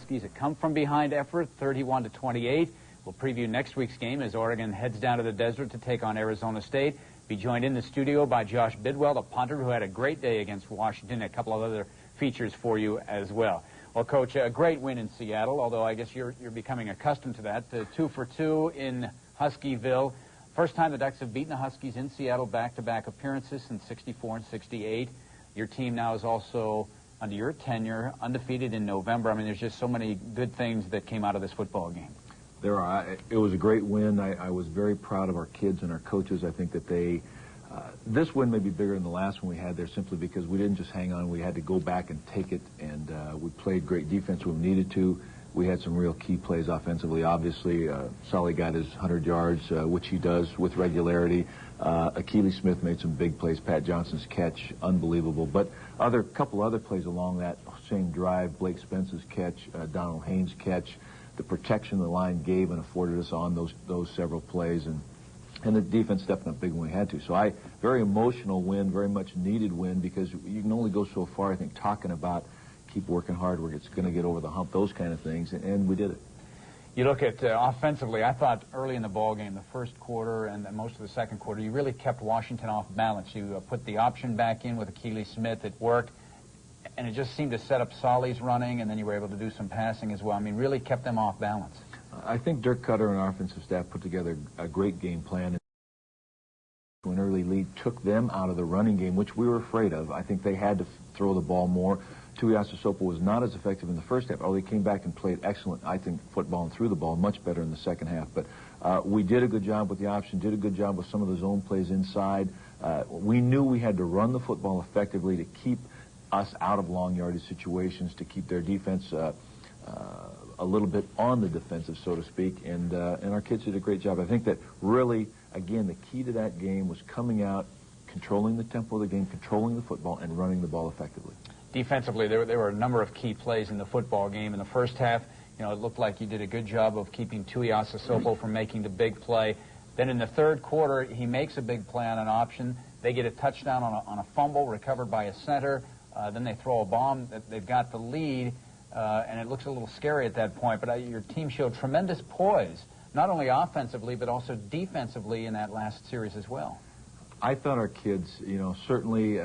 Huskies a come-from-behind effort, 31-28. We'll preview next week's game as Oregon heads down to the desert to take on Arizona State. Be joined in the studio by Josh Bidwell, the punter who had a great day against Washington. A couple of other features for you as well. Well, Coach, a great win in Seattle, although I guess you're becoming accustomed to that. 2 for 2 in Huskyville. First time the Ducks have beaten the Huskies in Seattle back-to-back appearances since '64 and '68. Your team now is also, under your tenure, undefeated in November. I mean, there's just so many good things that came out of this football game. There are. It was a great win. I was very proud of our kids and our coaches. I think that this win may be bigger than the last one we had there simply because we didn't just hang on. We had to go back and take it, and we played great defense when we needed to. We had some real key plays offensively. Obviously, Sully got his 100 yards, which he does with regularity. Akili Smith made some big plays. Pat Johnson's catch, unbelievable. But couple other plays along that same drive, Blake Spence's catch, Donald Haynes' catch, the protection the line gave and afforded us on those several plays, and the defense stepped up big when we had to. So very emotional win, very much needed win, because you can only go so far, I think, talking about keep working hard, we're going to get over the hump, those kind of things, and we did it. You look at offensively, I thought early in the ball game, the first quarter and most of the second quarter, you really kept Washington off balance. You put the option back in with Akili Smith. It worked, and it just seemed to set up Solly's running, and then you were able to do some passing as well. I mean, really kept them off balance. I think Dirk Cutter and our offensive staff put together a great game plan. An early lead took them out of the running game, which we were afraid of. I think they had to throw the ball more. Tuiasosopo was not as effective in the first half. They came back and played excellent, I think, football and threw the ball much better in the second half. But we did a good job with the option, did a good job with some of the zone plays inside. We knew we had to run the football effectively to keep us out of long yardage situations, to keep their defense a little bit on the defensive, so to speak, and our kids did a great job. I think that really, again, the key to that game was coming out, controlling the tempo of the game, controlling the football, and running the ball effectively. Defensively, there were a number of key plays in the football game. In the first half, it looked like you did a good job of keeping Tuiasosopo from making the big play. Then in the third quarter, he makes a big play on an option. They get a touchdown on a fumble recovered by a center. Then they throw a bomb. They've got the lead, and it looks a little scary at that point. But your team showed tremendous poise, not only offensively, but also defensively in that last series as well. I thought our kids, certainly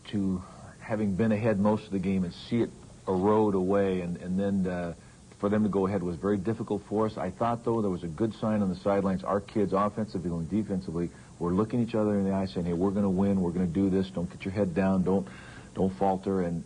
to having been ahead most of the game and see it erode away and then for them to go ahead was very difficult for us. I thought, though, there was a good sign on the sidelines. Our kids, offensively and defensively, were looking each other in the eye saying, hey, we're going to win, we're going to do this, don't get your head down, don't falter, and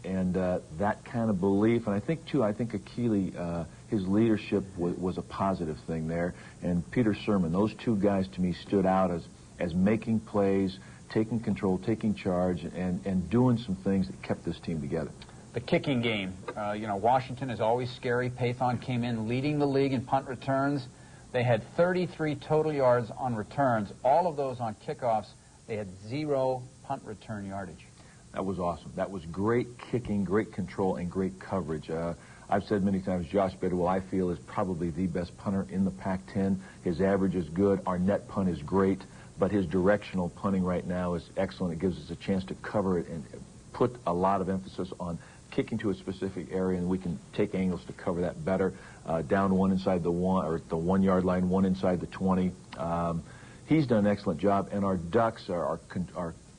that kind of belief. And I think Akili, his leadership was a positive thing there. And Peter Sermon, those two guys to me stood out as making plays, taking control, taking charge, and doing some things that kept this team together. The kicking game, Washington is always scary. Pathon came in leading the league in punt returns. They had 33 total yards on returns. All of those on kickoffs. They had 0 punt return yardage. That was awesome. That was great kicking, great control, and great coverage. I've said many times, Josh Bidwell, I feel, is probably the best punter in the Pac-10. His average is good. Our net punt is great. But his directional punting right now is excellent. It gives us a chance to cover it and put a lot of emphasis on kicking to a specific area, and we can take angles to cover that better. Down one inside the 1 yard line, one inside the 20. He's done an excellent job, and our Ducks, our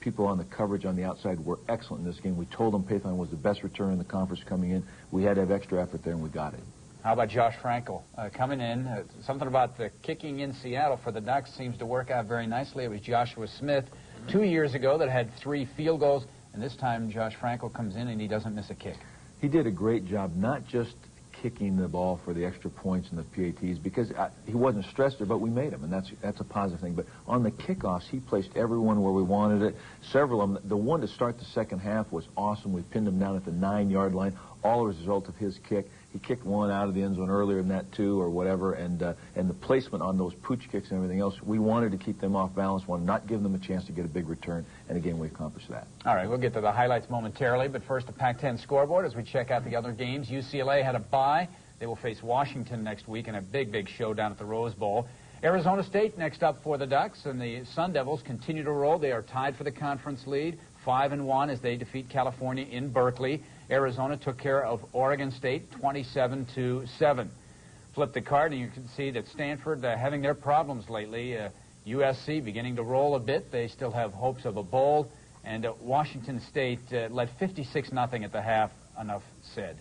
people on the coverage on the outside were excellent in this game. We told them Pathon was the best return in the conference coming in. We had to have extra effort there, and we got it. How about Josh Frankel coming in? Something about the kicking in Seattle for the Ducks seems to work out very nicely. It was Joshua Smith 2 years ago that had 3 field goals, and this time Josh Frankel comes in and he doesn't miss a kick. He did a great job, not just kicking the ball for the extra points and the PATs, because he wasn't stressed there, but we made him, and that's a positive thing. But on the kickoffs, he placed everyone where we wanted it. Several of them. The one to start the second half was awesome. We pinned him down at the 9 yard line, all as a result of his kick. He kicked one out of the end zone earlier than that, too, or whatever, and the placement on those pooch kicks and everything else, we wanted to keep them off balance, wanted not give them a chance to get a big return, and again, we accomplished that. All right, we'll get to the highlights momentarily, but first the Pac-10 scoreboard as we check out the other games. UCLA had a bye. They will face Washington next week in a big showdown at the Rose Bowl. Arizona State next up for the Ducks, and the Sun Devils continue to roll. They are tied for the conference lead, 5-1 as they defeat California in Berkeley. Arizona took care of Oregon State 27-7. Flip the card, and you can see that Stanford having their problems lately. USC beginning to roll a bit. They still have hopes of a bowl. And Washington State led 56-0 at the half. Enough said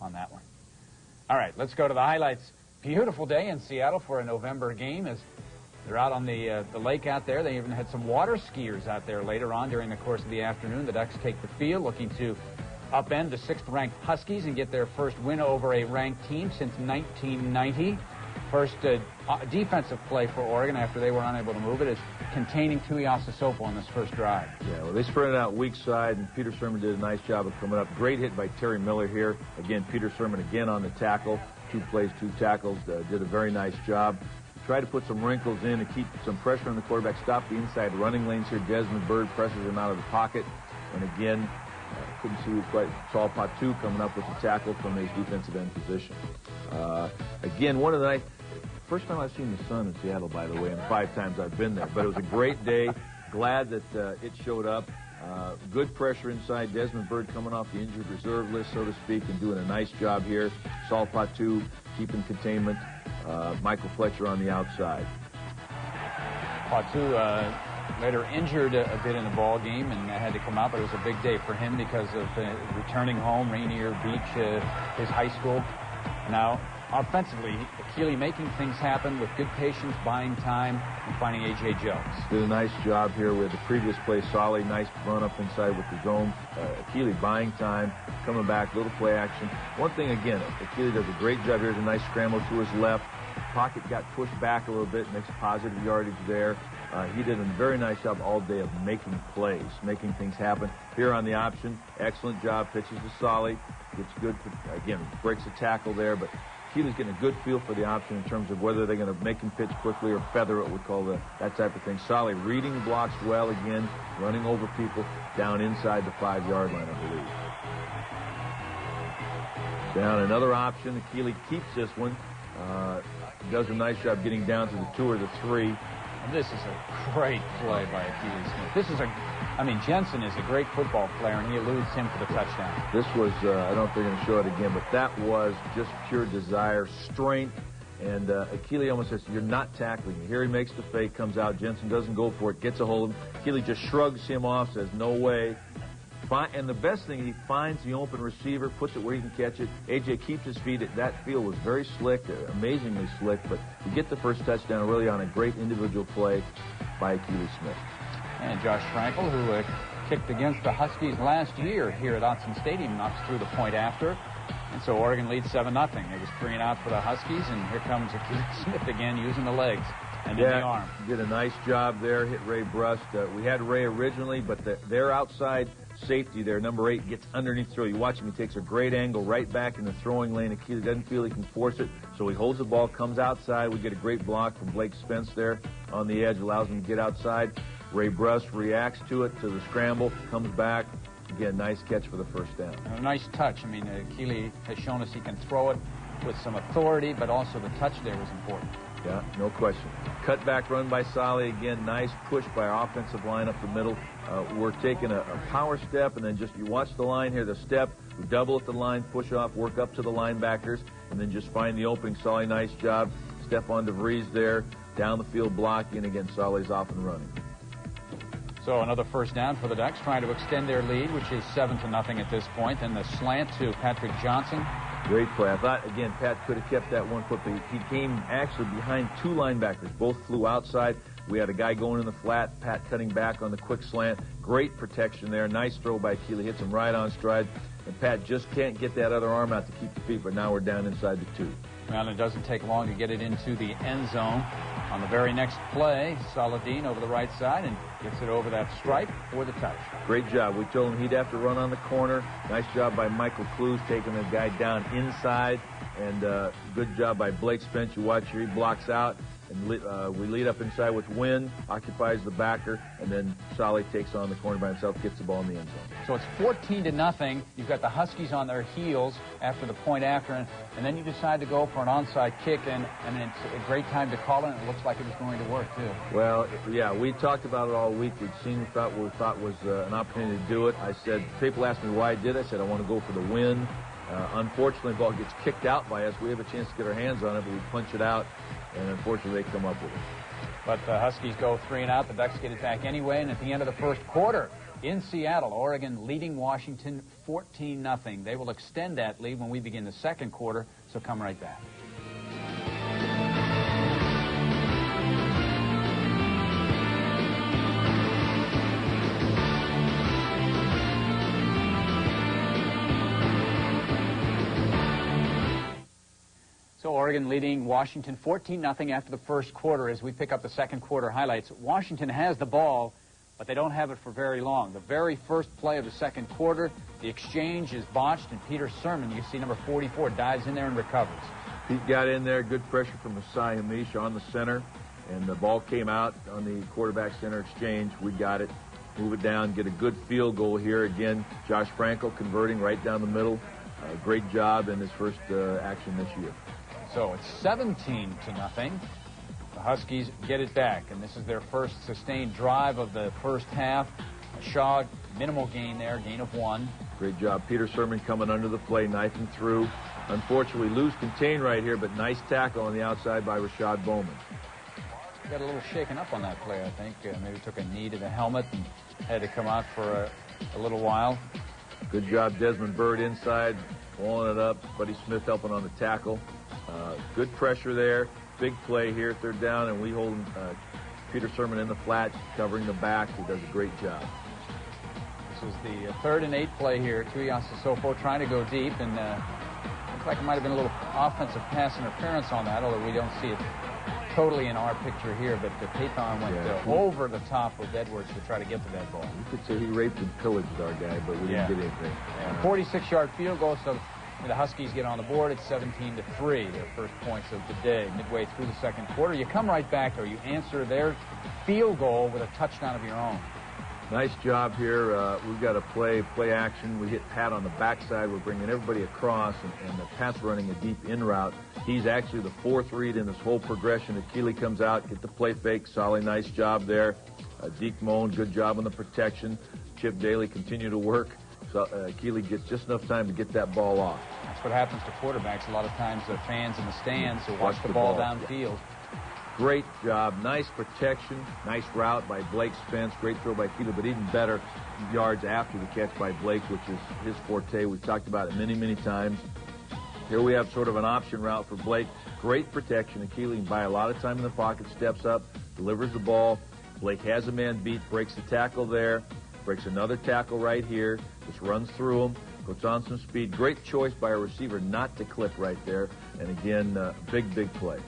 on that one. All right, let's go to the highlights. Beautiful day in Seattle for a November game as they're out on the lake out there. They even had some water skiers out there later on during the course of the afternoon. The Ducks take the field looking to upend the 6th-ranked Huskies and get their first win over a ranked team since 1990. First defensive play for Oregon after they were unable to move it is containing Tuiasosopo on this first drive. Yeah, well, they spread it out weak side, and Peter Sermon did a nice job of coming up. Great hit by Terry Miller here. Again, Peter Sermon again on the tackle. 2 plays, 2 tackles. Did a very nice job. Tried to put some wrinkles in to keep some pressure on the quarterback. Stop the inside running lanes here. Desmond Byrd presses him out of the pocket. And again, couldn't see who quite saw Patu coming up with the tackle from his defensive end position. Again, one of the first time I've seen the sun in Seattle, by the way, and 5 times I've been there. But it was a great day. Glad that it showed up. Good pressure inside. Desmond Byrd coming off the injured reserve list, so to speak, and doing a nice job here. Saul Patu keeping containment. Michael Fletcher on the outside. Patu later injured a bit in the ball game and had to come out, but it was a big day for him because of returning home, Rainier Beach, his high school. Now, offensively, Keeley making things happen with good patience, buying time, and finding A.J. Jones. Did a nice job here with the previous play. Solly, nice run up inside with the zone. Keeley buying time, coming back, little play action. One thing, again, Keeley does a great job here. There's a nice scramble to his left. Pocket got pushed back a little bit, makes positive yardage there. He did a very nice job all day of making plays, making things happen. Here on the option, excellent job, pitches to Solly. Gets good, again, breaks a tackle there, but Keeley's getting a good feel for the option in terms of whether they're going to make him pitch quickly or feather it, we call that type of thing. Solly reading blocks well again, running over people down inside the 5-yard line, I believe. Down another option. Keeley keeps this one. Does a nice job getting down to the 2 or the 3. And this is a great play by Keeley Smith. Jensen is a great football player, and he eludes him for the touchdown. This was, I don't know if they're going to show it again, but that was just pure desire, strength, and Keeley almost says, you're not tackling me. Here he makes the fake, comes out, Jensen doesn't go for it, gets a hold of him. Keeley just shrugs him off, says, no way. And the best thing, he finds the open receiver, puts it where he can catch it. A.J. keeps his feet. That field was very slick, amazingly slick, but you get the first touchdown really on a great individual play by Keeley Smith. And Josh Frankel, who kicked against the Huskies last year here at Autzen Stadium, knocks through the point after. And so Oregon leads 7-0. It was 3 and out for the Huskies, and here comes Keeley Smith again using the legs and then the arm. Did a nice job there, hit Ray Brust. We had Ray originally, but their outside safety there, number 8, gets underneath throw. You watch him, he takes a great angle right back in the throwing lane. Keeley doesn't feel he can force it, so he holds the ball, comes outside. We get a great block from Blake Spence there on the edge, allows him to get outside. Ray Brust reacts to it, to the scramble, comes back. Again, nice catch for the first down. A nice touch. Keeley has shown us he can throw it with some authority, but also the touch there was important. Yeah, no question. Cutback run by Solly. Again, nice push by our offensive line up the middle. We're taking a power step, and then just you watch the line here, the step. We double at the line, push off, work up to the linebackers, and then just find the opening. Solly, nice job. Step on DeVries there, down the field blocking. Again, Solly's off and running. So another first down for the Ducks, trying to extend their lead, which is 7-0 at this point. And the slant to Patrick Johnson. Great play. I thought, again, Pat could have kept that 1 foot, but he came actually behind 2 linebackers. Both flew outside. We had a guy going in the flat, Pat cutting back on the quick slant. Great protection there. Nice throw by Keeley. Hits him right on stride. And Pat just can't get that other arm out to keep the feet, but now we're down inside the 2. Well, it doesn't take long to get it into the end zone. On the very next play, Saladin over the right side and gets it over that stripe for the touch. Great job. We told him he'd have to run on the corner. Nice job by Michael Clues taking the guy down inside. And good job by Blake Spence. You watch here, he blocks out. and we lead up inside with Wynn, occupies the backer, and then Solly takes on the corner by himself, gets the ball in the end zone. So it's 14-0. You've got the Huskies on their heels after the point after, and then you decide to go for an onside kick, and it's a great time to call it, and it looks like it was going to work, too. Well, yeah, we talked about it all week. We'd seen what we thought was an opportunity to do it. I said, people asked me why I did it. I said, I want to go for the win. Unfortunately, the ball gets kicked out by us. We have a chance to get our hands on it, but we punch it out, and unfortunately, they come up with it. But the Huskies go 3 and out. The Ducks get it back anyway, and at the end of the first quarter, in Seattle, Oregon leading Washington 14-0. They will extend that lead when we begin the second quarter, so come right back. So Oregon leading Washington 14-0 after the first quarter as we pick up the second quarter highlights. Washington has the ball, but they don't have it for very long. The very first play of the second quarter, the exchange is botched, and Peter Sermon, you see number 44, dives in there and recovers. Pete got in there, good pressure from Masai Hamish on the center, and the ball came out on the quarterback center exchange. We got it, move it down, get a good field goal here. Again, Josh Franco converting right down the middle. Great job in his first action this year. So it's 17-0. The Huskies get it back, and this is their first sustained drive of the first half. Shaw, minimal gain there, gain of 1. Great job. Peter Sermon coming under the play, knifing through. Unfortunately, loose contain right here, but nice tackle on the outside by Rashad Bowman. Got a little shaken up on that play, I think. Maybe took a knee to the helmet and had to come out for a little while. Good job, Desmond Bird inside, pulling it up. Buddy Smith helping on the tackle. Good pressure there. Big play here, third down, and we hold Peter Sermon in the flat, covering the back. He does a great job. This is the 3rd and 8 play here. Tuiasosopo trying to go deep, and looks like it might have been a little offensive pass interference on that, although we don't see it totally in our picture here. But the Pathon went over the top of Edwards to try to get to that ball. You could say he raped and pillaged our guy, but we didn't get anything. 46-yard field goal, so the Huskies get on the board. It's 17-3, their first points of the day. Midway through the second quarter, you come right back, or you answer their field goal with a touchdown of your own. Nice job here. We've got a play action. We hit Pat on the backside. We're bringing everybody across, and the Pat's running a deep in route. He's actually the 4th read in this whole progression. Akili comes out, get the play fake. Solly, nice job there. Deke Moan, good job on the protection. Chip Daly continue to work. So Keeley gets just enough time to get that ball off. That's what happens to quarterbacks. A lot of times the fans in the stands will watch the ball downfield. Great job. Nice protection. Nice route by Blake Spence. Great throw by Keeley, but even better yards after the catch by Blake, which is his forte. We've talked about it many, many times. Here we have sort of an option route for Blake. Great protection. And Keeley can buy a lot of time in the pocket, steps up, delivers the ball. Blake has a man beat, breaks the tackle there, breaks another tackle right here. Just runs through him, puts on some speed. Great choice by a receiver not to clip right there. And again, big, big play.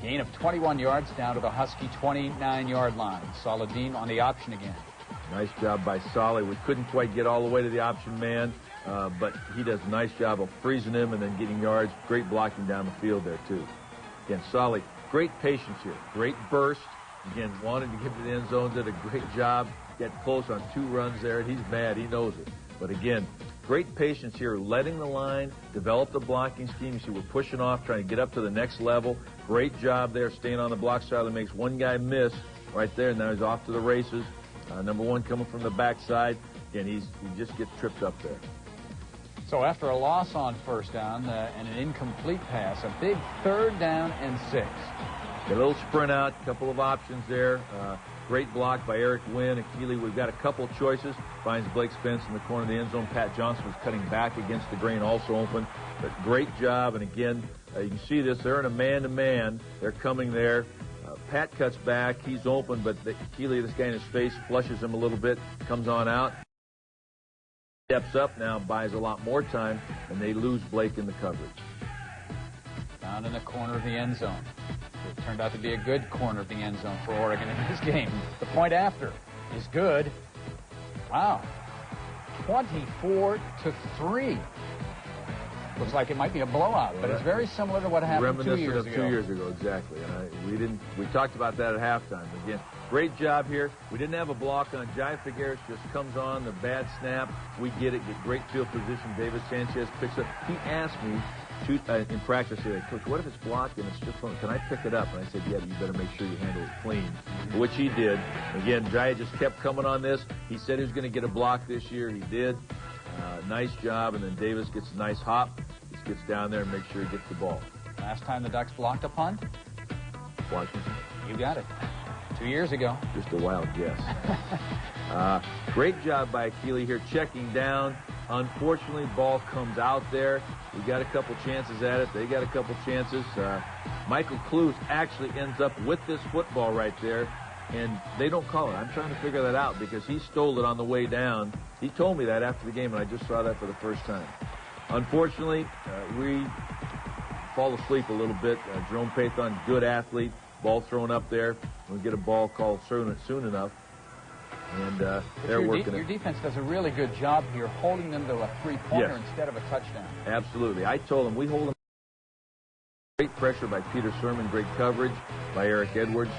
Gain of 21 yards down to the Husky 29-yard line. Saladin on the option again. Nice job by Solly. We couldn't quite get all the way to the option man, but he does a nice job of freezing him and then getting yards. Great blocking down the field there, too. Again, Solly, great patience here. Great burst. Again, wanted to get to the end zone, did a great job. Get close on 2 runs there, and he's mad. He knows it. But again, great patience here, letting the line develop the blocking scheme. You see, we're pushing off, trying to get up to the next level. Great job there, staying on the block side. That makes one guy miss right there, and now he's off to the races. Number 1 coming from the backside. Again, he just gets tripped up there. So after a loss on first down and an incomplete pass, a big 3rd down and 6. A little sprint out, couple of options there. Great block by Eric Wynn. Akili, we've got a couple choices. Finds Blake Spence in the corner of the end zone. Pat Johnson was cutting back against the grain, also open. But great job. And again, you can see this. They're in a man-to-man. They're coming there. Pat cuts back. He's open, but Akili, this guy in his face, flushes him a little bit, comes on out. Steps up now, buys a lot more time, and they lose Blake in the coverage. Down in the corner of the end zone. It turned out to be a good corner of the end zone for Oregon in this game. The point after is good. Wow. 24-3. Looks like it might be a blowout, but it's very similar to what happened 2 years ago. 2 years ago, exactly. And we talked about that at halftime. Again, great job here. We didn't have a block on. Jai Figueres just comes on, the bad snap. We get it, get great field position. David Sanchez picks up. He asked me in practice today, Coach, what if it's blocked and it's just one? Can I pick it up? And I said, yeah, you better make sure you handle it clean, which he did. Again, Jai just kept coming on this. He said he was going to get a block this year. He did. Nice job, and then Davis gets a nice hop. Just gets down there and makes sure he gets the ball. Last time the Ducks blocked a punt? Washington. You got it. 2 years ago. Just a wild guess. Great job by Keeley here, checking down. Unfortunately, ball comes out there. We got a couple chances at it. They got a couple chances. Michael Cluse actually ends up with this football right there, and they don't call it. I'm trying to figure that out because he stole it on the way down. He told me that after the game, and I just saw that for the first time. Unfortunately, we fall asleep a little bit. Jerome Pathon, good athlete, ball thrown up there. We get a ball called soon enough, and they're working it. Your defense does a really good job here holding them to a three-pointer instead of a touchdown. Absolutely. I told them we hold them. Great pressure by Peter Sermon, great coverage by Eric Edwards.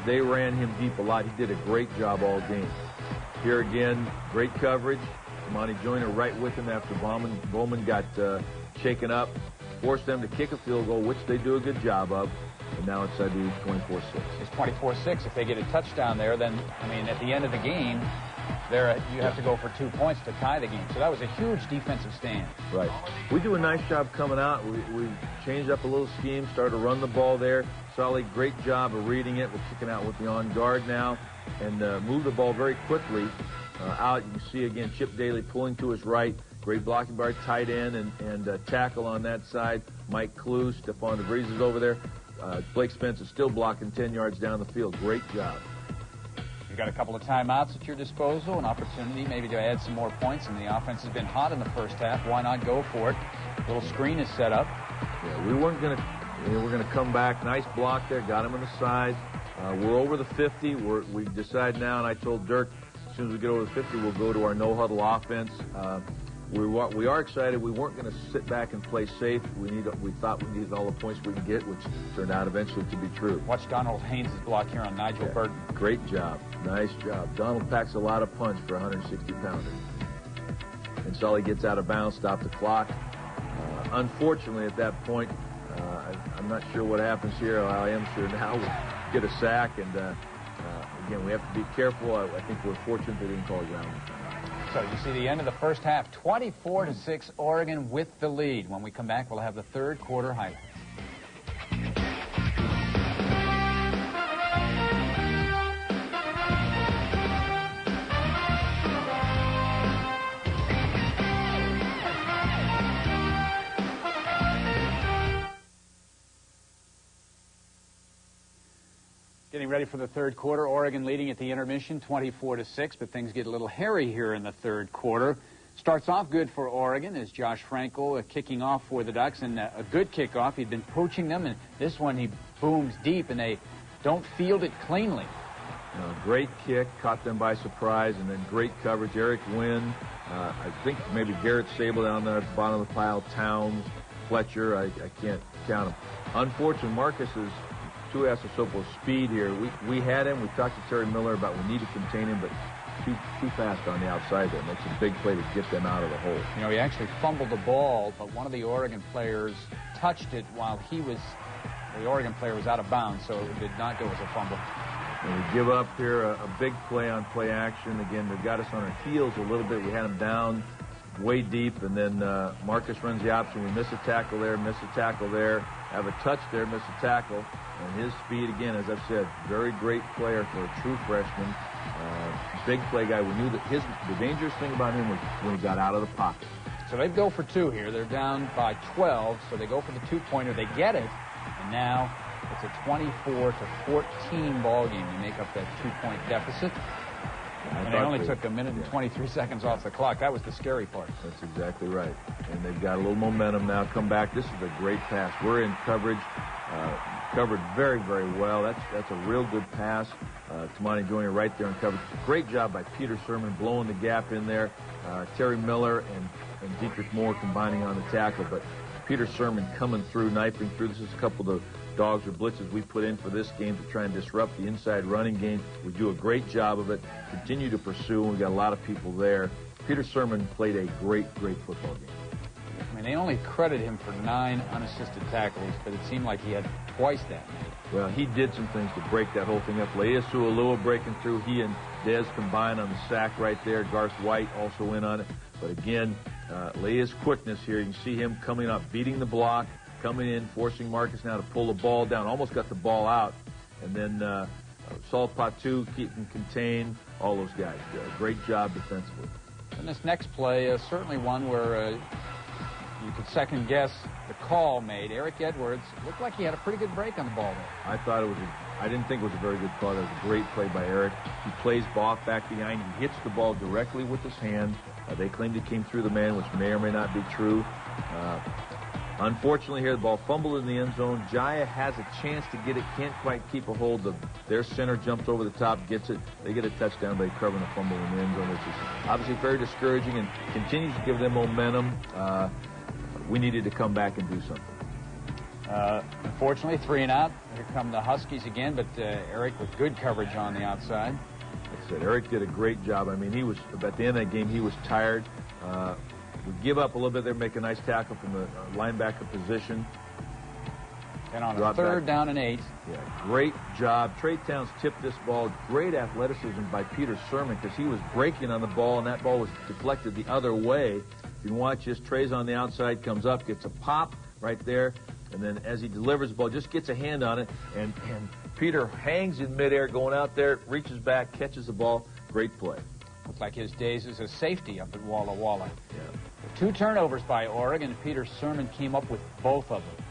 They ran him deep a lot. He did a great job all game. Here again, great coverage. Monty Joyner right with him after Bowman got shaken up. Forced them to kick a field goal, which they do a good job of. And now it's 24-6. It's 24-6. If they get a touchdown there, then, I mean, at the end of the game, you have to go for 2 points to tie the game. So that was a huge defensive stand. Right. We do a nice job coming out. We changed up a little scheme, started to run the ball there. Solly, great job of reading it. We're kicking out with the on guard now and move the ball very quickly out. You can see, again, Chip Daly pulling to his right. Great blocking by tight end and tackle on that side. Mike Cluse, Stephon DeVries is over there. Blake Spence is still blocking 10 yards down the field. Great job. You've got a couple of timeouts at your disposal, an opportunity maybe to add some more points, and the offense has been hot in the first half. Why not go for it? Little screen is set up. Yeah, we weren't going to. We're going to come back. Nice block there. Got him on the side. We're over the 50. We decide now, and I told Dirk, as soon as we get over the 50, we'll go to our no-huddle offense. We are excited. We weren't going to sit back and play safe. We thought we needed all the points we could get, which turned out eventually to be true. Watch Donald Haynes' block here on Nigel Burton. Great job. Nice job. Donald packs a lot of punch for a 160-pounder. And Sully gets out of bounds, stop the clock. Unfortunately, at that point, I'm not sure what happens here. I am sure now we'll get a sack. And, again, we have to be careful. I think we're fortunate they didn't call a ground. So you see the end of the first half, 24-6, Oregon with the lead. When we come back, we'll have the third quarter highlights. Getting ready for the third quarter. Oregon leading at the intermission 24-6, but things get a little hairy here in the third quarter. Starts off good for Oregon as Josh Frankel kicking off for the Ducks, and a good kickoff. He'd been poaching them, and this one he booms deep, and they don't field it cleanly. Great kick, caught them by surprise, and then great coverage. Eric Wynn, I think maybe Garrett Sable down there at the bottom of the pile, Towns, Fletcher, I can't count them. Unfortunately, Marcus is Tuiasosopo's speed here. We had him. We talked to Terry Miller about we need to contain him, but too fast on the outside there. Makes a big play to get them out of the hole. You know, he actually fumbled the ball, but one of the Oregon players touched it while the Oregon player was out of bounds, so it did not go as a fumble. And we give up here a big play on play action. Again, they got us on our heels a little bit. We had them down way deep, and then Marcus runs the option. We miss a tackle there, have a touch there, miss a tackle. And his speed, again, as I've said, very great player for a true freshman. Big play guy. We knew that the dangerous thing about him was when he got out of the pocket. So they go for two here. They're down by 12, so they go for the two-pointer. They get it, and now it's a 24-14 ball game. You make up that two-point deficit. And they only took a minute and 23 seconds off the clock. That was the scary part. That's exactly right. And they've got a little momentum now. Come back. This is a great pass. We're in coverage. covered very, very well. That's a real good pass. Tamani Jr. right there in coverage. Great job by Peter Sermon blowing the gap in there. Terry Miller and Dietrich Moore combining on the tackle, but Peter Sermon coming through, knifing through. This is a couple of the dogs or blitzes we put in for this game to try and disrupt the inside running game. We do a great job of it. Continue to pursue, and we've got a lot of people there. Peter Sermon played a great, great football game. I mean, they only credit him for 9 unassisted tackles, but it seemed like he had twice that many. Well, he did some things to break that whole thing up. Leia Sualua breaking through. He and Dez combined on the sack right there. Garth White also in on it. But again, Leia's quickness here. You can see him coming up, beating the block, coming in, forcing Marcus now to pull the ball down. Almost got the ball out. And then Saul Patu keeping contained. All those guys. Great job defensively. And this next play, certainly one where you could second guess the call made. Eric Edwards looked like he had a pretty good break on the ball there. I didn't think it was a very good call. That was a great play by Eric. He plays ball back behind. He hits the ball directly with his hand. They claimed it came through the man, which may or may not be true. Unfortunately here, the ball fumbled in the end zone. Jaya has a chance to get it, can't quite keep a hold of. Their center jumps over the top, gets it. They get a touchdown by covering a fumble in the end zone, which is obviously very discouraging and continues to give them momentum. We needed to come back and do something. Unfortunately, 3 and out. Here come the Huskies again, but Eric with good coverage on the outside. Like I said, Eric did a great job. I mean, he was, at the end of that game, he was tired. Would give up a little bit there, make a nice tackle from the linebacker position. And on a third down and 8. Yeah, great job. Trey Towns tipped this ball. Great athleticism by Peter Sermon because he was breaking on the ball, and that ball was deflected the other way. You can watch this. Trey's on the outside, comes up, gets a pop right there, and then as he delivers the ball, just gets a hand on it, and Peter hangs in midair going out there, reaches back, catches the ball. Great play. Looked like his days as a safety up at Walla Walla. Yeah. 2 turnovers by Oregon. Peter Sermon came up with both of them.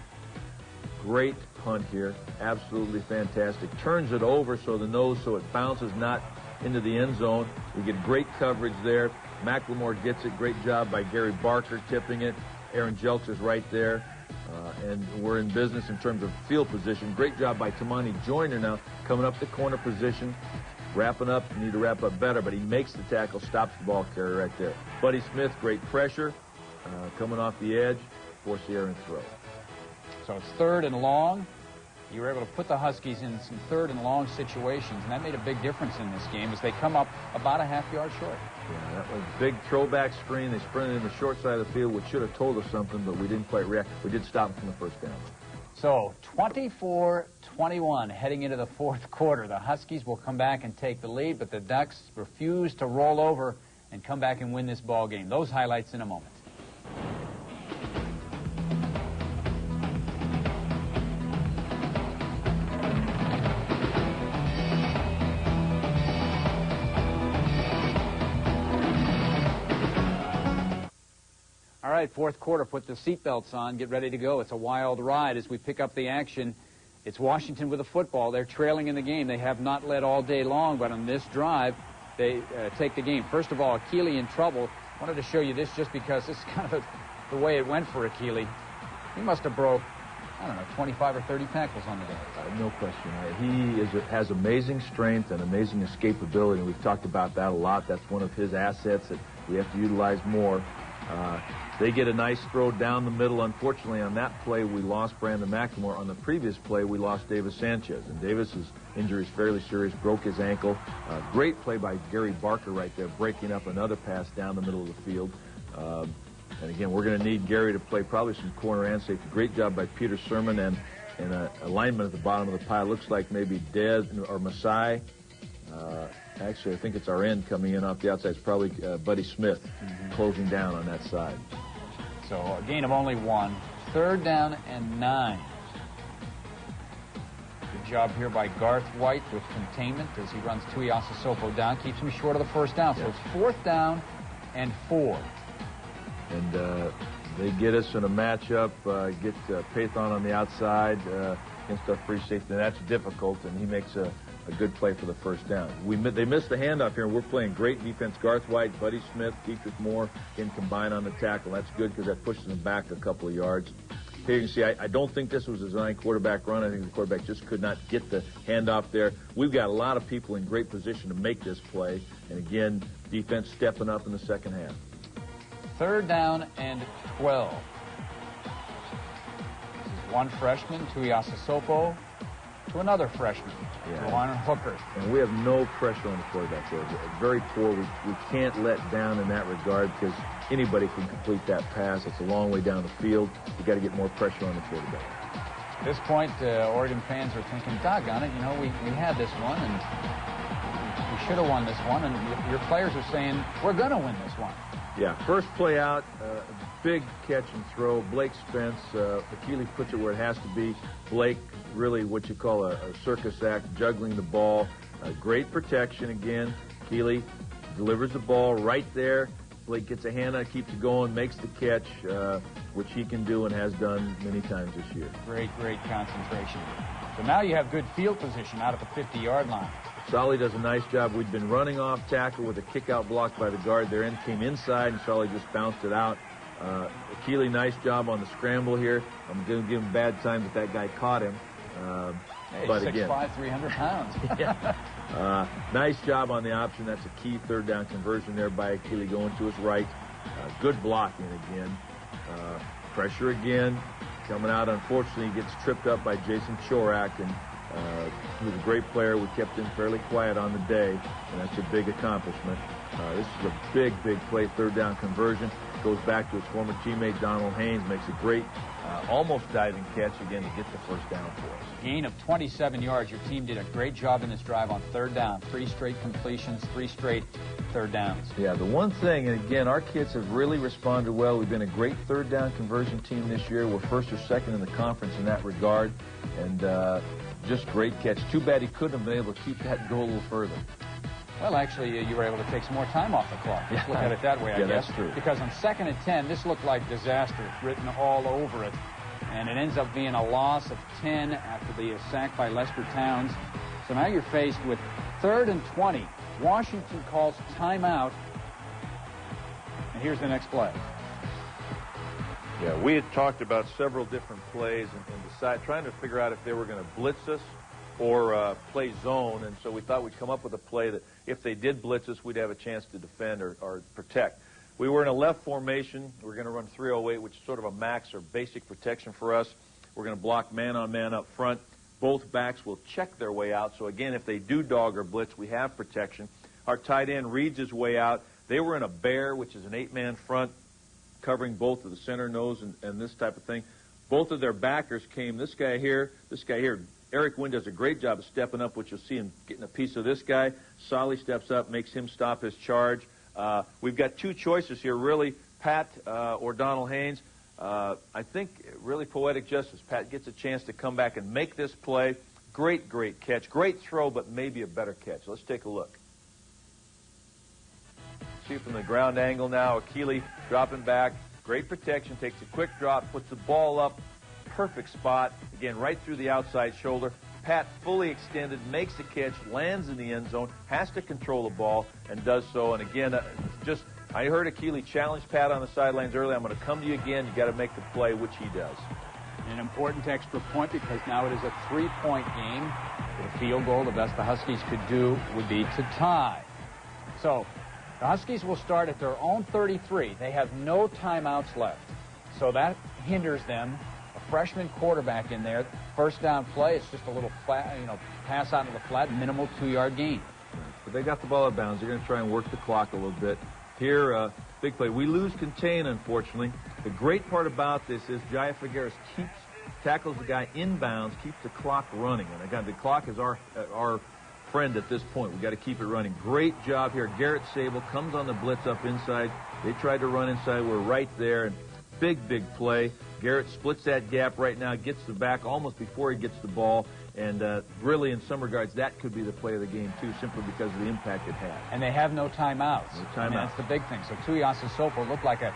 Great punt here. Absolutely fantastic. Turns it over so it bounces not into the end zone. We get great coverage there. McLemore gets it. Great job by Gary Barker tipping it. Aaron Jelks is right there. And we're in business in terms of field position. Great job by Tamani Joyner now coming up the corner position. Wrapping up, need to wrap up better, but he makes the tackle, stops the ball carrier right there. Buddy Smith, great pressure, coming off the edge, force the errant throw. So it's 3rd and long. You were able to put the Huskies in some 3rd and long situations, and that made a big difference in this game as they come up about a half-yard short. Yeah, that was a big throwback screen. They sprinted in the short side of the field, which should have told us something, but we didn't quite react. We did stop them from the first down. So 24-21 heading into the 4th quarter. The Huskies will come back and take the lead, but the Ducks refuse to roll over and come back and win this ball game. Those highlights in a moment. All right, 4th quarter, put the seatbelts on, get ready to go. It's a wild ride as we pick up the action. It's Washington with the football. They're trailing in the game. They have not led all day long, but on this drive, they take the game. First of all, Akili in trouble. Wanted to show you this just because this is kind of the way it went for Akili. He must have broke, I don't know, 25 or 30 tackles on the day. No question. He has amazing strength and amazing escapability, and we've talked about that a lot. That's one of his assets that we have to utilize more. They get a nice throw down the middle. Unfortunately, on that play, we lost Brandon McLemore. On the previous play, we lost Davis Sanchez. And Davis's injury is fairly serious, broke his ankle. Great play by Gary Barker right there, breaking up another pass down the middle of the field. And again, we're going to need Gary to play probably some corner and safety. Great job by Peter Sermon and a lineman at the bottom of the pile. Looks like maybe Dez or Masai. Actually, I think it's our end coming in off the outside. It's probably Buddy Smith closing down on that side. So a gain of only 1. 3rd down and 9. Good job here by Garth White with containment as he runs Tuiasosopo down, keeps him short of the first down. So it's 4th down and 4. And they get us in a matchup, get Pathon on the outside against our free safety. And that's difficult, and he makes a good play for the first down. They missed the handoff here, and we're playing great defense. Garth White, Buddy Smith, Dietrich Moore can combine on the tackle. That's good because that pushes them back a couple of yards. Here you can see, I don't think this was a design quarterback run. I think the quarterback just could not get the handoff there. We've got a lot of people in great position to make this play. And again, defense stepping up in the second half. 3rd down and 12. This is one freshman, Tuiasosopo, to another freshman, Juan Hooker. And we have no pressure on the quarterback there. Very poor. We can't let down in that regard because anybody can complete that pass. It's a long way down the field. You've got to get more pressure on the quarterback. At this point, Oregon fans are thinking, doggone it, you know, we had this one, and we should have won this one. And your players are saying, we're going to win this one. Yeah, first play out, big catch and throw. Blake Spence, Akili puts it where it has to be. Blake, really what you call a circus act, juggling the ball. Great protection again. Akili delivers the ball right there. Blake gets a hand on it, keeps it going, makes the catch, which he can do and has done many times this year. Great concentration. So now you have good field position out at the 50-yard line. Solly does a nice job. We'd been running off tackle with a kick-out block by the guard there, and came inside, and Solly just bounced it out. Akili, nice job on the scramble here. I'm going to give him bad time that guy caught him. Hey, but 6'5", again, 300 pounds. nice job on the option. That's a key 3rd down conversion there by Akili going to his right. Good blocking again. Pressure again. Coming out, unfortunately, he gets tripped up by Jason Chorak, and he was a great player. We kept him fairly quiet on the day, and that's a big accomplishment. This is a big play, 3rd down conversion. Goes back to his former teammate, Donald Haynes, makes a great, almost diving catch again to get the 1st down for us. Gain of 27 yards. Your team did a great job in this drive on 3rd down. 3 straight completions, 3 straight 3rd downs. Yeah, the one thing, and again, our kids have really responded well. We've been a great 3rd down conversion team this year. We're 1st or 2nd in the conference in that regard, and just great catch. Too bad he couldn't have been able to keep that goal a little further. Well, actually, you were able to take some more time off the clock. Let's look at it that way, I guess. That's true. Because on 2nd and 10, this looked like disaster written all over it. And it ends up being a loss of 10 after the sack by Lester Towns. So now you're faced with 3rd and 20. Washington calls timeout. And here's the next play. Yeah, we had talked about several different plays and trying to figure out if they were going to blitz us or play zone. And so we thought we'd come up with a play that if they did blitz us, we'd have a chance to defend or protect. We were in a left formation. We're going to run 308, which is sort of a max or basic protection for us. We're going to block man-on-man up front. Both backs will check their way out. So, again, if they do dog or blitz, we have protection. Our tight end reads his way out. They were in a bear, which is an 8-man front, covering both of the center, nose, and this type of thing. Both of their backers came. This guy here. Eric Wynn does a great job of stepping up, which you'll see him getting a piece of this guy. Solly steps up, makes him stop his charge. We've got 2 choices here, really, Pat or Donald Haynes. I think really poetic justice. Pat gets a chance to come back and make this play. Great catch. Great throw, but maybe a better catch. Let's take a look. See from the ground angle now, Akili dropping back. Great protection, takes a quick drop, puts the ball up. Perfect spot. Again, right through the outside shoulder. Pat fully extended, makes the catch, lands in the end zone, has to control the ball, and does so. And again, I heard Akili challenge Pat on the sidelines earlier. I'm going to come to you again. You got to make the play, which he does. An important extra point because now it is a 3-point game. With a field goal, the best the Huskies could do would be to tie. So the Huskies will start at their own 33. They have no timeouts left. So that hinders them. Freshman quarterback in there, 1st down play. It's just a little flat, pass out into the flat, minimal 2-yard gain. But they got the ball out of bounds. They're going to try and work the clock a little bit. Here, big play. We lose contain, unfortunately. The great part about this is Jaya Figueres tackles the guy inbounds, keeps the clock running. And again, the clock is our friend at this point. We've got to keep it running. Great job here. Garrett Sable comes on the blitz up inside. They tried to run inside. We're right there. And big play. Garrett splits that gap right now, gets the back almost before he gets the ball, and really, in some regards, that could be the play of the game, too, simply because of the impact it had. And they have no timeouts. No timeouts. I mean, that's the big thing. So Tuiasosopo looked like a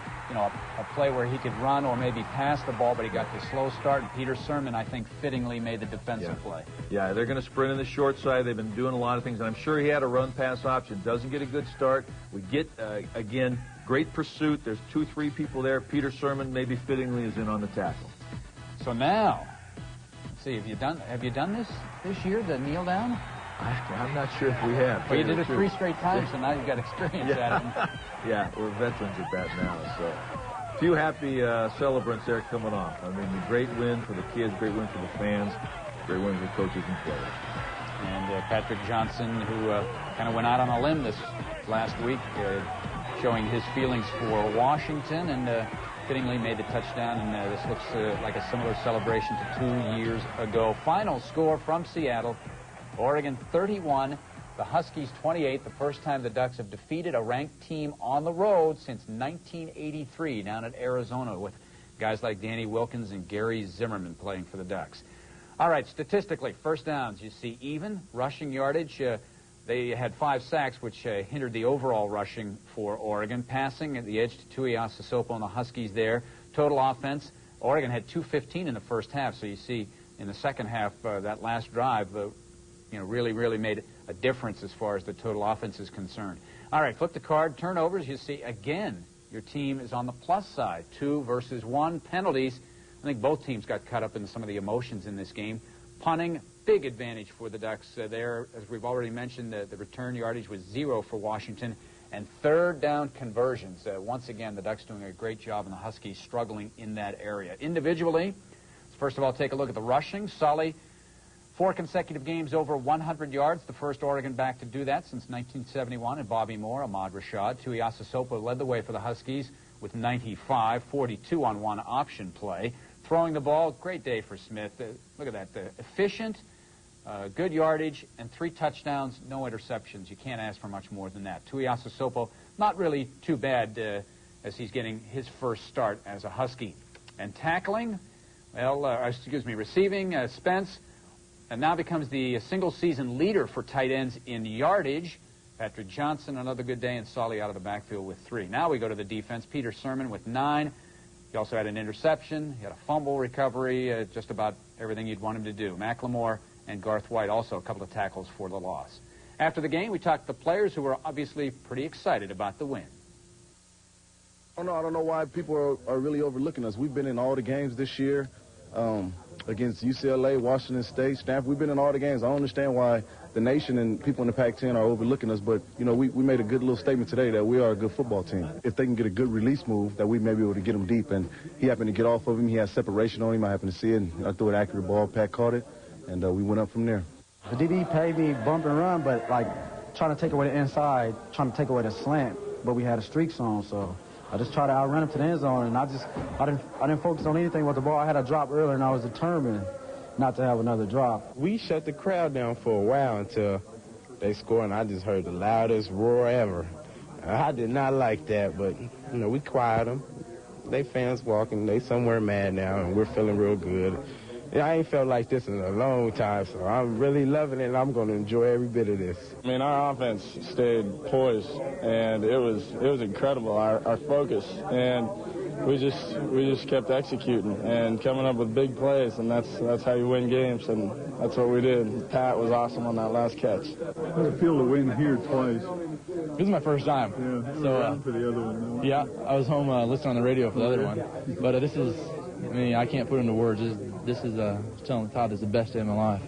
play where he could run or maybe pass the ball, but he got the slow start, and Peter Sermon, I think, fittingly made the defensive play. Yeah, they're going to sprint in the short side. They've been doing a lot of things, and I'm sure he had a run-pass option. Doesn't get a good start. We get, again, great pursuit. There's 2-3 people there. Peter Sermon, maybe fittingly, is in on the tackle. So now, let's see, have you done this year, the kneel down? I'm not sure if we have. Well, you did it 3 straight times, so now you've got experience at it. Yeah, we're veterans at that now. So, a few happy celebrants there coming off. I mean, a great win for the kids, great win for the fans, great win for the coaches and players. And Patrick Johnson, who kind of went out on a limb this last week, showing his feelings for Washington, and fittingly made the touchdown. And this looks like a similar celebration to 2 years ago. Final score from Seattle: Oregon 31, the Huskies 28. The first time the Ducks have defeated a ranked team on the road since 1983 down at Arizona, with guys like Danny Wilkins and Gary Zimmerman playing for the Ducks. All right, statistically, first downs, you see even. Rushing yardage, they had 5 sacks, which hindered the overall rushing for Oregon. Passing at the edge to Tuiasosopo and the Huskies there. Total offense, Oregon had 215 in the first half, so you see in the second half, that last drive, really made a difference as far as the total offense is concerned. All right, flip the card. Turnovers, you see, again, your team is on the plus side. 2 versus 1. Penalties, I think both teams got caught up in some of the emotions in this game. Punting, big advantage for the Ducks there. As we've already mentioned, the return yardage was 0 for Washington. And third down conversions. Once again, the Ducks doing a great job, and the Huskies struggling in that area. Individually, first of all, take a look at the rushing. Sully, 4 consecutive games over 100 yards, the first Oregon back to do that since 1971, and Bobby Moore, Ahmad Rashad. Tuiasosopo led the way for the Huskies with 95, 42 on one option play. Throwing the ball, great day for Smith. Look at that, efficient, good yardage, and 3 touchdowns, no interceptions. You can't ask for much more than that. Tuiasosopo, not really too bad as he's getting his first start as a Husky. And tackling, receiving, Spence, and now becomes the single-season leader for tight ends in yardage. Patrick Johnson, another good day, and Solly out of the backfield with 3. Now we go to the defense. Peter Sermon with 9. He also had an interception. He had a fumble recovery, just about everything you'd want him to do. McLemore and Garth White also a couple of tackles for the loss. After the game, we talked to the players who were obviously pretty excited about the win. I don't know why people are really overlooking us. We've been in all the games this year. Against UCLA, Washington State, Stanford. We've been in all the games. I don't understand why the nation and people in the Pac-10 are overlooking us, but, we made a good little statement today that we are a good football team. If they can get a good release move, that we may be able to get him deep, and he happened to get off of him. He had separation on him. I happened to see it, and I threw an accurate ball. Pat caught it, and we went up from there. The DB paid me bump and run, but, trying to take away the inside, trying to take away the slant, but we had a streak zone, so I just tried to outrun him to the end zone, and I didn't focus on anything with the ball. I had a drop earlier, and I was determined not to have another drop. We shut the crowd down for a while until they scored, and I just heard the loudest roar ever. I did not like that, but, we quieted them. They fans walking. They somewhere mad now, and we're feeling real good. I ain't felt like this in a long time, so I'm really loving it, and I'm going to enjoy every bit of this. Our offense stayed poised, and it was incredible, our focus, and we just kept executing and coming up with big plays, and that's how you win games, and that's what we did. Pat was awesome on that last catch. How did it feel to win here twice? This is my first time. Yeah, so for the other one. Though. Yeah, I was home listening on the radio for the other one, but this is, I can't put it into words. This is telling Todd, this is the best day of my life.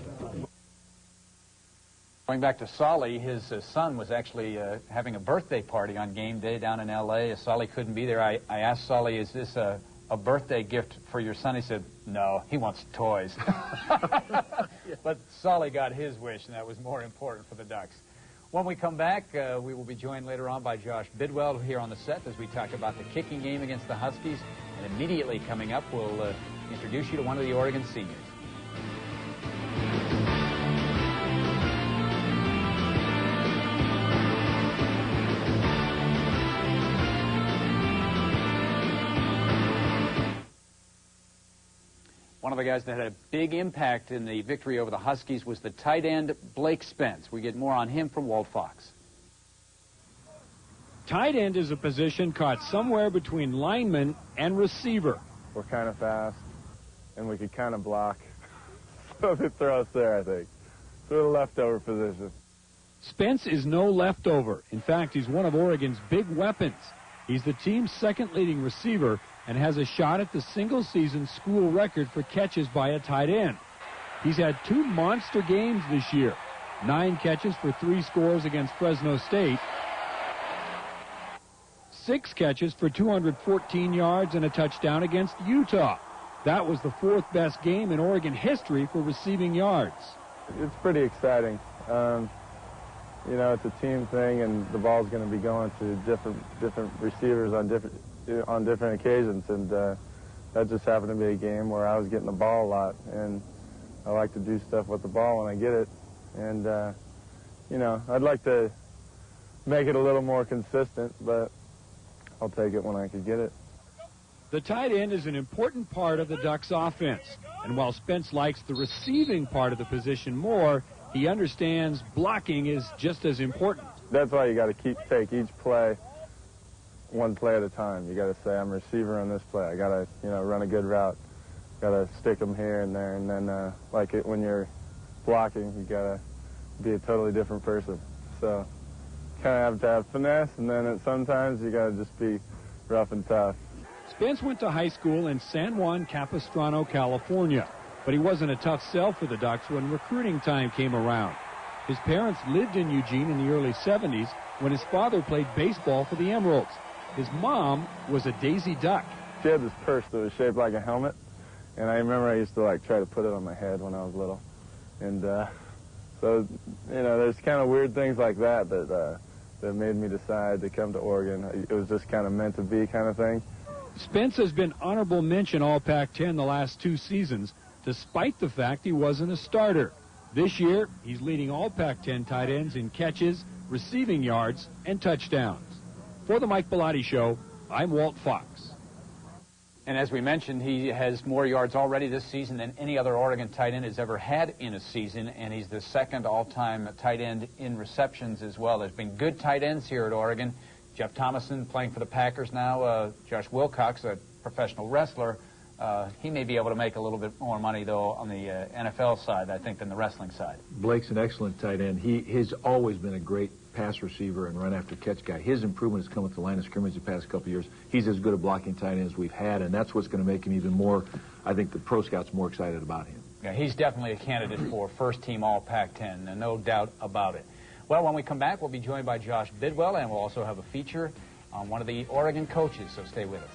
Going back to Solly, his son was actually having a birthday party on game day down in L.A. Solly couldn't be there. I asked Solly, is this a birthday gift for your son? He said, no, he wants toys. But Solly got his wish, and that was more important for the Ducks. When we come back, we will be joined later on by Josh Bidwell here on the set as we talk about the kicking game against the Huskies. And immediately coming up, we'll introduce you to one of the Oregon seniors. One of the guys that had a big impact in the victory over the Huskies was the tight end Blake Spence. We get more on him from Walt Fox. Tight end is a position caught somewhere between lineman and receiver. We're kind of fast, and we could kind of block. So they throw us there, I think. To the leftover position. Spence is no leftover. In fact, he's one of Oregon's big weapons. He's the team's second leading receiver and has a shot at the single-season school record for catches by a tight end. He's had 2 monster games this year. 9 catches for 3 scores against Fresno State. 6 catches for 214 yards and a touchdown against Utah. That was the 4th best game in Oregon history for receiving yards. It's pretty exciting. You know, it's a team thing, and the ball's going to be going to different receivers on different occasions. And that just happened to be a game where I was getting the ball a lot, and I like to do stuff with the ball when I get it. And you know, I'd like to make it a little more consistent, but I'll take it when I can get it. The tight end is an important part of the Ducks' offense, and while Spence likes the receiving part of the position more, he understands blocking is just as important. That's why you got to take each play one play at a time. You got to say, I'm a receiver on this play. I got to, you know, run a good route. Got to stick them here and there, and then when you're blocking, you got to be a totally different person. So kind of have to have finesse, and then sometimes you got to just be rough and tough. Spence went to high school in San Juan Capistrano, California, but he wasn't a tough sell for the Ducks when recruiting time came around. His parents lived in Eugene in the early 70s when his father played baseball for the Emeralds. His mom was a Daisy Duck. She had this purse that was shaped like a helmet, and I remember I used to try to put it on my head when I was little. And so, you know, there's kind of weird things like that that made me decide to come to Oregon. It was just kind of meant to be kind of thing. Spence has been honorable mention All-Pac-10 the last 2 seasons, despite the fact he wasn't a starter. This year, he's leading All-Pac-10 tight ends in catches, receiving yards, and touchdowns. For the Mike Belotti Show, I'm Walt Fox. And as we mentioned, he has more yards already this season than any other Oregon tight end has ever had in a season, and he's the 2nd all-time tight end in receptions as well. There's been good tight ends here at Oregon. Jeff Thomason playing for the Packers now. Josh Wilcox, a professional wrestler. He may be able to make a little bit more money, though, on the NFL side, I think, than the wrestling side. Blake's an excellent tight end. He's always been a great pass receiver and run-after-catch guy. His improvement has come with the line of scrimmage the past couple of years. He's as good a blocking tight end as we've had, and that's what's going to make him even more, I think, the pro scouts more excited about him. Yeah, he's definitely a candidate for first-team All-Pac-10, and no doubt about it. Well, when we come back, we'll be joined by Josh Bidwell, and we'll also have a feature on one of the Oregon coaches, so stay with us.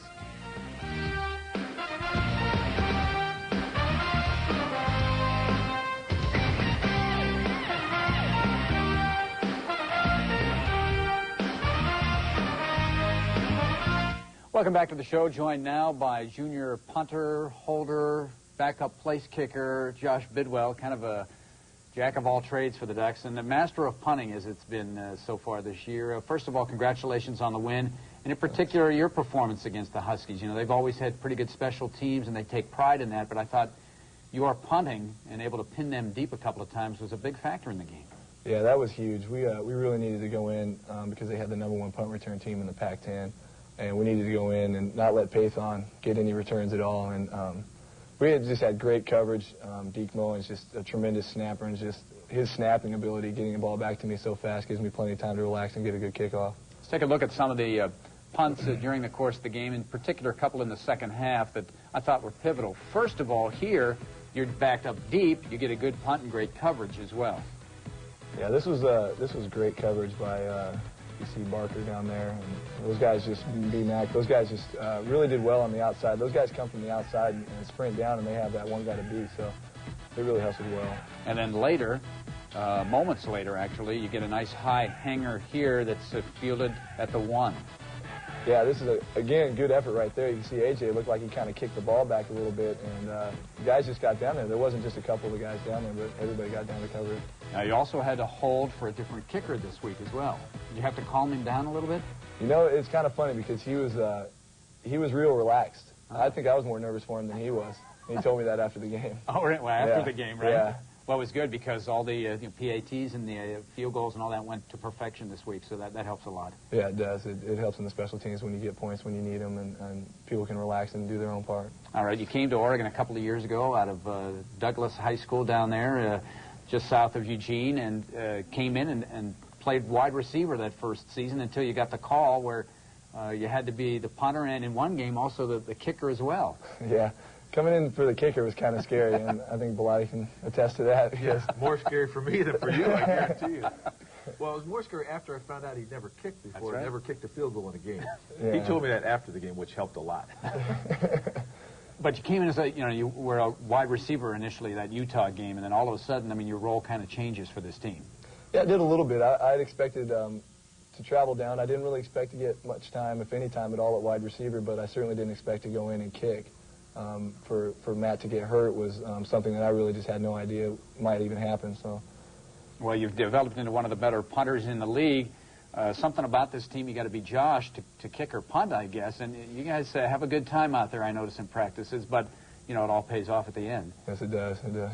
Welcome back to the show, joined now by junior punter, holder, backup place kicker, Josh Bidwell, kind of a jack of all trades for the Ducks, and the master of punting as it's been so far this year. First of all, congratulations on the win, and in particular your performance against the Huskies. You know, they've always had pretty good special teams, and they take pride in that, but I thought your punting and able to pin them deep a couple of times was a big factor in the game. Yeah, that was huge. We really needed to go in because they had the #1 punt return team in the Pac-10. And we needed to go in and not let Pathon get any returns at all. And we had just had great coverage. Deke Mullen's just a tremendous snapper, and just his snapping ability, getting the ball back to me so fast, gives me plenty of time to relax and get a good kickoff. Let's take a look at some of the punts during the course of the game, in particular a couple in the second half that I thought were pivotal. First of all, here, you're backed up deep. You get a good punt and great coverage as well. Yeah, this was great coverage by you see Barker down there, and those guys just B-Mac. Those guys just really did well on the outside. Those guys come from the outside and sprint down, and they have that one guy to beat, so it really helps us well. And then later, moments later actually, you get a nice high hanger here that's fielded at the 1. Yeah, this is, again, good effort right there. You can see A.J. looked like he kind of kicked the ball back a little bit, and the guys just got down there. There wasn't just a couple of the guys down there, but everybody got down to cover it. Now, you also had to hold for a different kicker this week as well. Did you have to calm him down a little bit? You know, it's kind of funny because he was real relaxed. I think I was more nervous for him than he was. And he told me that after the game. Oh, right. Well, after the game, right? Yeah. Well, it was good because all the PATs and the field goals and all that went to perfection this week, so that helps a lot. Yeah, it does. It helps in the special teams when you get points when you need them, and people can relax and do their own part. All right, you came to Oregon a couple of years ago out of Douglas High School down there, just south of Eugene, and came in and played wide receiver that first season until you got the call where you had to be the punter and in one game also the kicker as well. Yeah. Coming in for the kicker was kind of scary, and I think Belotti can attest to that. Yes, more scary for me than for you, I guarantee you. Well, it was more scary after I found out he'd never kicked before. That's right. Never kicked a field goal in a game. Yeah. He told me that after the game, which helped a lot. But you came in as you were a wide receiver initially, that Utah game, and then all of a sudden, I mean, your role kind of changes for this team. Yeah, I did a little bit. I'd expected to travel down. I didn't really expect to get much time, if any time at all, at wide receiver, but I certainly didn't expect to go in and kick. For Matt to get hurt was something that I really just had no idea might even happen. So, well, you've developed into one of the better punters in the league. Something about this team, you got to be Josh to kick or punt, I guess. And you guys have a good time out there, I notice, in practices. But it all pays off at the end. Yes, it does. It does.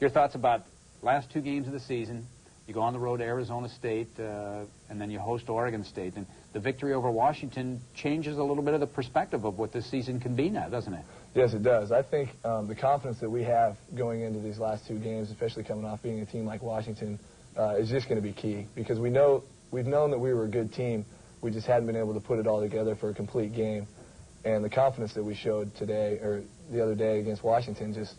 Your thoughts about last 2 games of the season? You go on the road to Arizona State, and then you host Oregon State. And the victory over Washington changes a little bit of the perspective of what this season can be now, doesn't it? Yes, it does. I think the confidence that we have going into these last 2 games, especially coming off being a team like Washington, is just going to be key. Because we've known that we were a good team. We just hadn't been able to put it all together for a complete game. And the confidence that we showed today, or the other day against Washington, just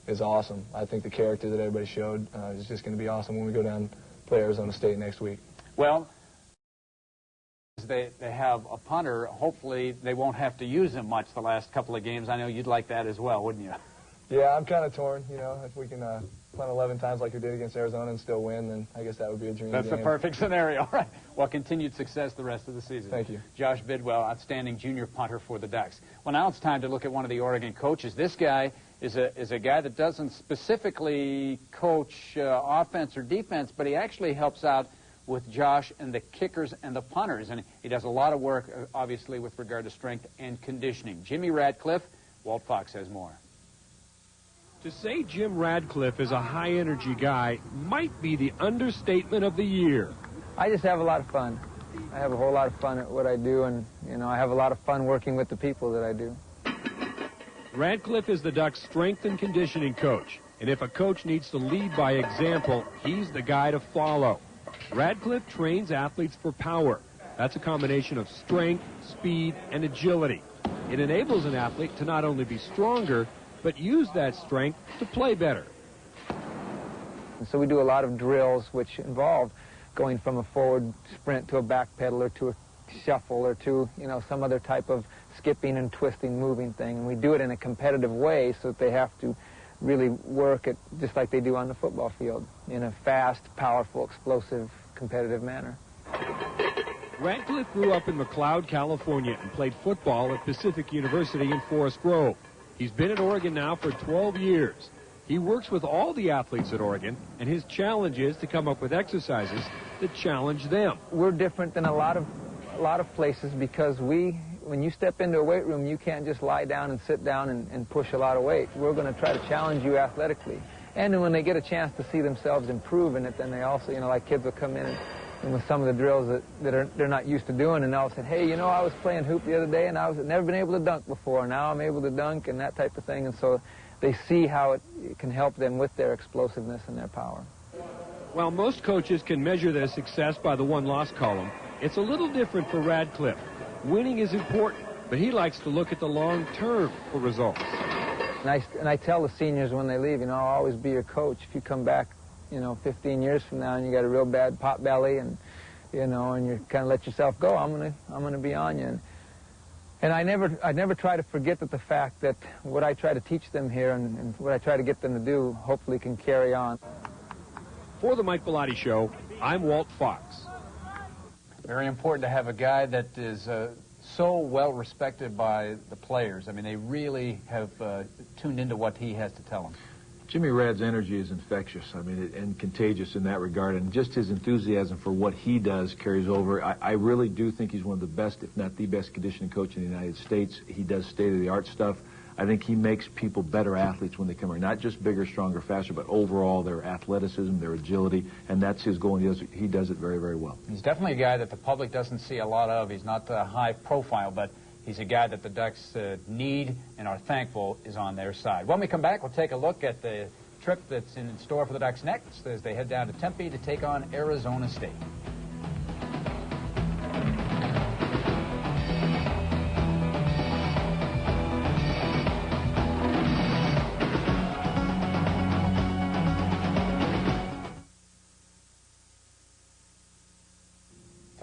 is awesome. I think the character that everybody showed is just going to be awesome when we go down and play Arizona State next week. Well, they have a punter. Hopefully they won't have to use him much the last couple of games. I know you'd like that as well, wouldn't you? Yeah, I'm kind of torn. If we can punt 11 times like we did against Arizona and still win, then I guess that would be a dream That's game. the perfect scenario. All right. Well, continued success the rest of the season. Thank you. Josh Bidwell, outstanding junior punter for the Ducks. Well, now it's time to look at one of the Oregon coaches. This guy is a guy that doesn't specifically coach offense or defense, but he actually helps out with Josh and the kickers and the punters. And he does a lot of work, obviously, with regard to strength and conditioning. Jimmy Radcliffe, Walt Fox has more. To say Jim Radcliffe is a high-energy guy might be the understatement of the year. I just have a lot of fun. I have a whole lot of fun at what I do, and, I have a lot of fun working with the people that I do. Radcliffe is the Ducks' strength and conditioning coach, and if a coach needs to lead by example, he's the guy to follow. Radcliffe trains athletes for power. That's a combination of strength, speed, and agility. It enables an athlete to not only be stronger, but use that strength to play better. And so we do a lot of drills which involve going from a forward sprint to a back pedal or to a shuffle or to, some other type of skipping and twisting, moving thing. And we do it in a competitive way so that they have to really work it just like they do on the football field in a fast, powerful, explosive, competitive manner. Radcliffe grew up in McLeod, California, and played football at Pacific University in Forest Grove. He's been at Oregon now for 12 years. He works with all the athletes at Oregon, and his challenge is to come up with exercises that challenge them. We're different than a lot of places because when you step into a weight room, you can't just lie down and sit down and push a lot of weight. We're going to try to challenge you athletically. And then when they get a chance to see themselves improve in it, then they also, like kids will come in and with some of the drills that they're not used to doing, and they'll say, hey, I was playing hoop the other day, and I've never been able to dunk before. Now I'm able to dunk and that type of thing. And so they see how it can help them with their explosiveness and their power. While most coaches can measure their success by the won-loss column, it's a little different for Radcliffe. Winning is important, but he likes to look at the long term for results. And I tell the seniors when they leave, I'll always be your coach. If you come back, 15 years from now and you got a real bad pot belly and, and you kind of let yourself go, I'm gonna be on you. And I never try to forget that the fact that what I try to teach them here and what I try to get them to do hopefully can carry on. For the Mike Belotti Show, I'm Walt Fox. Very important to have a guy that is so well respected by the players. I mean, they really have tuned into what he has to tell them. Jimmy Rad's energy is infectious, and contagious in that regard, and just his enthusiasm for what he does carries over. I really do think he's one of the best, if not the best, conditioning coach in the United States. He does state-of-the-art stuff. I think he makes people better athletes when they come here, not just bigger, stronger, faster, but overall their athleticism, their agility, and that's his goal, and he does it very, very well. He's definitely a guy that the public doesn't see a lot of. He's not high profile, but he's a guy that the Ducks need and are thankful is on their side. When we come back, we'll take a look at the trip that's in store for the Ducks next as they head down to Tempe to take on Arizona State.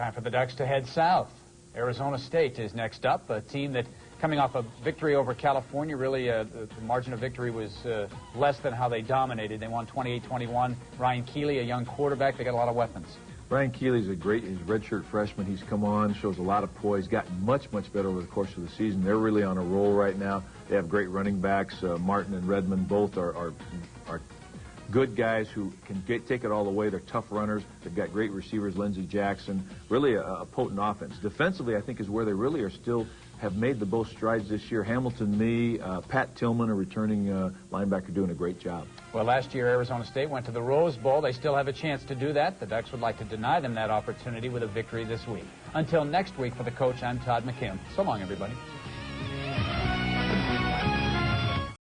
Time for the Ducks to head south. Arizona State is next up, a team that coming off a victory over California. Really, the margin of victory was less than how they dominated. They won 28-21. Ryan Keeley, a young quarterback, they got a lot of weapons. Ryan Keeley's he's a redshirt freshman. He's come on, shows a lot of poise, gotten much better over the course of the season. They're really on a roll right now. They have great running backs. Martin and Redmond both are good guys who can take it all the way. They're tough runners. They've got great receivers, Lindsey Jackson. Really a potent offense. Defensively, I think, is where they really are still have made the most strides this year. Hamilton, Pat Tillman, a returning linebacker, doing a great job. Well, last year Arizona State went to the Rose Bowl. They still have a chance to do that. The Ducks would like to deny them that opportunity with a victory this week. Until next week, for the coach, I'm Todd McKim. So long, everybody.